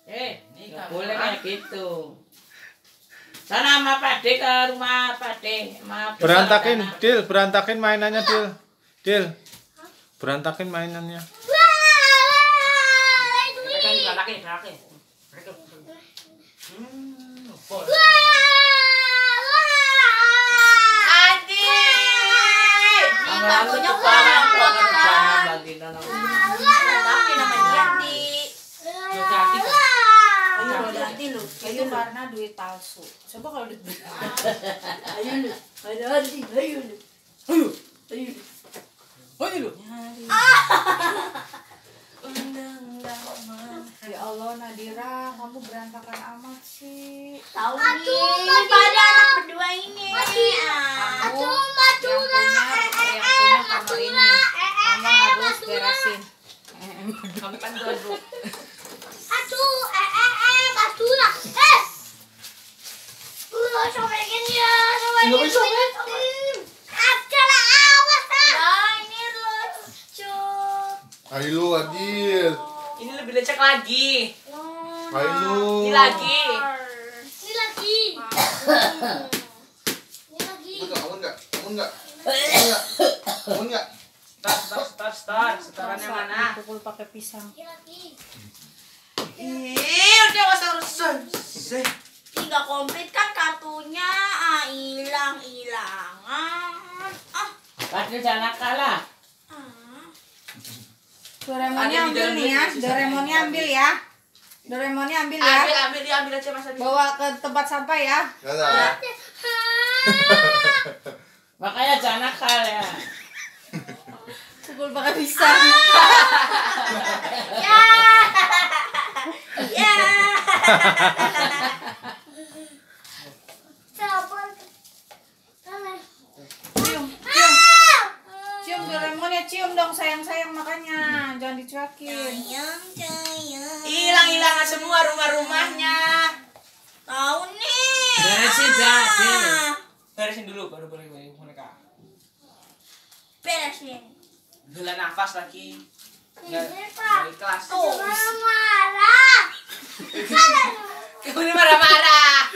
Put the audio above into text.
Ini nggak boleh kayak gitu. Sana sama Pak De ke rumah Pak De. Berantakin, Dil, berantakin mainannya, Dil. Dil. Berantakin mainannya. Berantakin. Itu karena duit palsu. Coba kalau duit beneran. Ayo lu. Ya Allah Nadira, kamu berantakan amat sih. Tahu nih, pada anak berdua ini. Kamu yang punya kamar ini, kamu harus beresin. Kamu kan dua. Ayo Adil. Ini lebih lecek lagi. Ayo. Ini lagi. Kamu enggak? Start. Setarannya mana? Pukul pakai pisang. Udah masa urusan. Nggak komplit kan kartunya, hilang-hilangan. Padahal jangan kalah. Doraemonnya ambil nih ya, Doraemonnya ambil ya. Doraemonnya ambil ya. Ambil aja Mas Adi. Bawa ke tempat sampah ya. Enggak. Makanya jangan nakal ya. Pukul pakai pisang. Cium Doraemonnya, cium dong sayang-sayang makanya. Jangan dicuekin. Hilang-hilangan semua rumah-rumahnya. Tahu nih. Beresin dulu baru boleh boneka. Beresin. Hela nafas lagi. Enggak ikhlas. Marah. Kamu marah-marah.